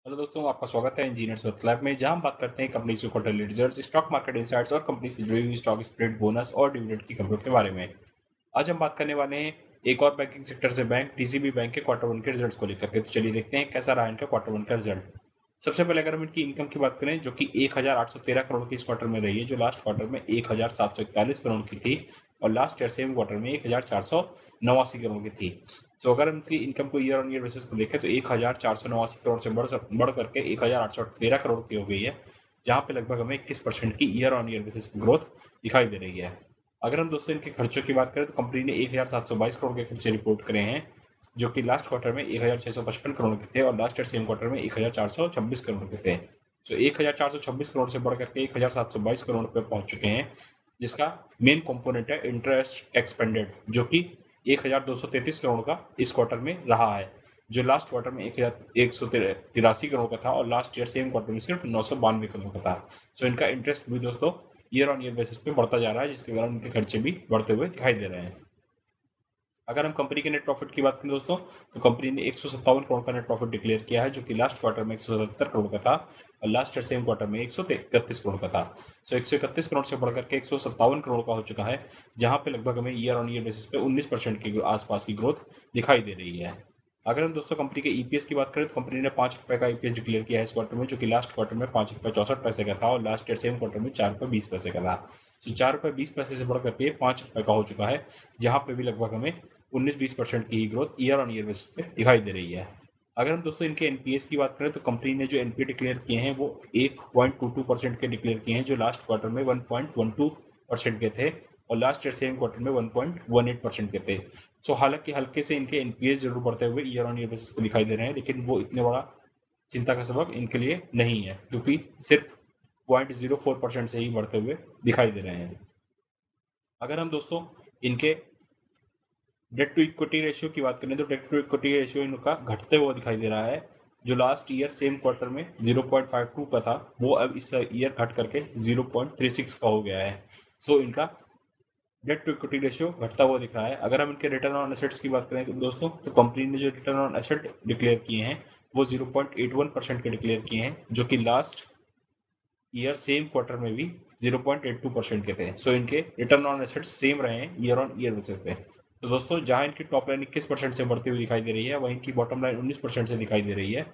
Hello दोस्तों, आपका स्वागत है इंजीनियर्स वर्क लैब में, जहां हम बात करते हैं कंपनी के quarterly results, stock market insights और कंपनी से जुड़ी हुई स्टॉक स्प्लिट, बोनस और डिविडेंड की खबरों के बारे में। आज हम बात करने वाले हैं एक और बैंकिंग सेक्टर से बैंक डीसीबी बैंक के क्वार्टर वन के रिजल्ट्स को लेकर के। तो चलिए देखते हैं कैसा रहा इनका क्वार्टर वन का रिजल्ट। सबसे पहले अगर हम इनकी इनकम की बात करें, जो कि 1813 करोड़ की इस क्वार्टर में रही है, जो लास्ट क्वार्टर में 1741 करोड़ की थी और लास्ट ईयर सेम क्वार्टर में 1489 करोड़ की थी। तो अगर हम इनकी इनकम को ईयर ऑन ईयर बेसिस पर देखें तो 1489 करोड़ से बढ़ करके 1813 करोड़ की हो गई है, जहाँ पे लगभग हमें 21% की ईयर ऑन ईयर बेसिस पर ग्रोथ दिखाई दे रही है। अगर हम दोस्तों इनके खर्चों की बात करें तो कंपनी ने 1722 करोड़ के खर्चे रिपोर्ट करे हैं, जो कि लास्ट क्वार्टर में 1655 करोड़ के थे और लास्ट ईयर सेम क्वार्टर में 1426 करोड़ के थे। तो 1426 करोड़ से बढ़ करके 1722 करोड़ पे पहुंच चुके हैं, जिसका मेन कंपोनेंट है इंटरेस्ट एक्सपेंडेड, जो कि 1233 करोड़ का इस क्वार्टर में रहा है, जो लास्ट क्वार्टर में 1183 करोड़ का था और लास्ट ईयर सेम क्वार्टर में सिर्फ 992 करोड़ का था। सो इनका इंटरेस्ट भी दोस्तों ईयर ऑन ईयर बेसिस पे बढ़ता जा रहा है, जिसके कारण उनके खर्चे भी बढ़ते हुए दिखाई दे रहे हैं। अगर हम कंपनी के नेट प्रॉफिट की बात करें दोस्तों, तो कंपनी ने 157 करोड़ का नेट प्रॉफिट डिक्लेयर किया है, जो कि लास्ट क्वार्टर में 177 करोड़ का था और लास्ट ईयर सेम क्वार्टर में 131 करोड़ का था। सो 131 करोड़ से बढ़कर के 157 करोड़ का हो चुका है, जहां पे लगभग हमें ईयर ऑन ईयर बेसिस पे 19% के आसपास की ग्रोथ दिखाई दे रही है। अगर हम दोस्तों कंपनी के ईपीएस की बात करें तो कंपनी ने 5 रुपये का ईपीएस डिक्लेयर किया है इस क्वार्टर में, जो कि लास्ट क्वार्टर में 5 रुपये 64 पैसे का था और लास्ट ईयर सेम क्वार्टर में 4 रुपये 20 पैसे का था। तो 4 रुपये 20 पैसे से बढ़कर के 5 रुपये का हो चुका है, जहाँ पे भी लगभग हमें 19-20% की ही growth year on year basis पे दिखाई दे रही है। अगर हम दोस्तों इनके एनपीएस की बात करें तो कंपनी ने जो एनपीए डिक्लेयर किए हैं वो 1.22% के डिक्लेयर किए हैं, जो लास्ट क्वार्टर में 1.12% के थे और लास्ट ईयर सेम क्वार्टर में 1.18% के थे। सो हालांकि हल्के से इनके एनपीएस जरूर बढ़ते हुए ईयर ऑन ईयर बेसिस पे दिखाई दे रहे हैं, लेकिन वो इतने बड़ा चिंता का सबक इनके लिए नहीं है, क्योंकि सिर्फ 0.04% से ही बढ़ते हुए दिखाई दे रहे हैं। अगर हम दोस्तों इनके डेट टू इक्विटी रेशियो की बात करें तो डेट टू इक्विटी रेशियो इनका घटते हुआ दिखाई दे रहा है, जो लास्ट ईयर सेम क्वार्टर में 0.52 का था, वो अब इस ईयर घट करके 0.36 का हो गया है। सो इनका डेट टू इक्विटी रेशियो घटता हुआ दिख रहा है। अगर हम इनके रिटर्न ऑन एसेट्स की बात करें दोस्तों, तो कंपनी ने जो रिटर्न ऑन एसेट डिक्लेयर किए हैं वो 0.81% के डिक्लेयर किए हैं, जो कि लास्ट ईयर सेम क्वार्टर में भी 0.82% के थे। सो इनके रिटर्न ऑन एसेट्स सेम रहे हैं ईयर ऑन ईयर बेसिस पे। तो दोस्तों जहां इनकी टॉप लाइन 21% से बढ़ती हुई दिखाई दे रही है, वहीं इनकी बॉटम लाइन 19% से दिखाई दे रही है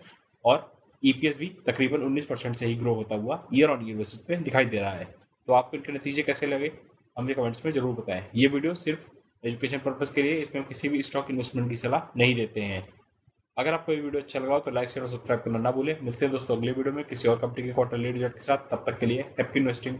और ईपीएस भी तकरीबन 19% से ही ग्रो होता हुआ ईयर ऑन ईयर बेसिस पे दिखाई दे रहा है। तो आपको इनके नतीजे कैसे लगे हमें कमेंट्स में जरूर बताएं। ये वीडियो सिर्फ एजुकेशन पर्पज़ के लिए, इसमें हम किसी भी स्टॉक इन्वेस्टमेंट की सलाह नहीं देते हैं। अगर आपको ये वीडियो अच्छा लगा हो तो लाइक शेयर और सब्सक्राइब करना ना भूलें। मिलते हैं दोस्तों अगले वीडियो में किसी और कंपनी के क्वार्टरली रिजल्ट के साथ। तब तक के लिए हैप्पी इन्वेस्टिंग।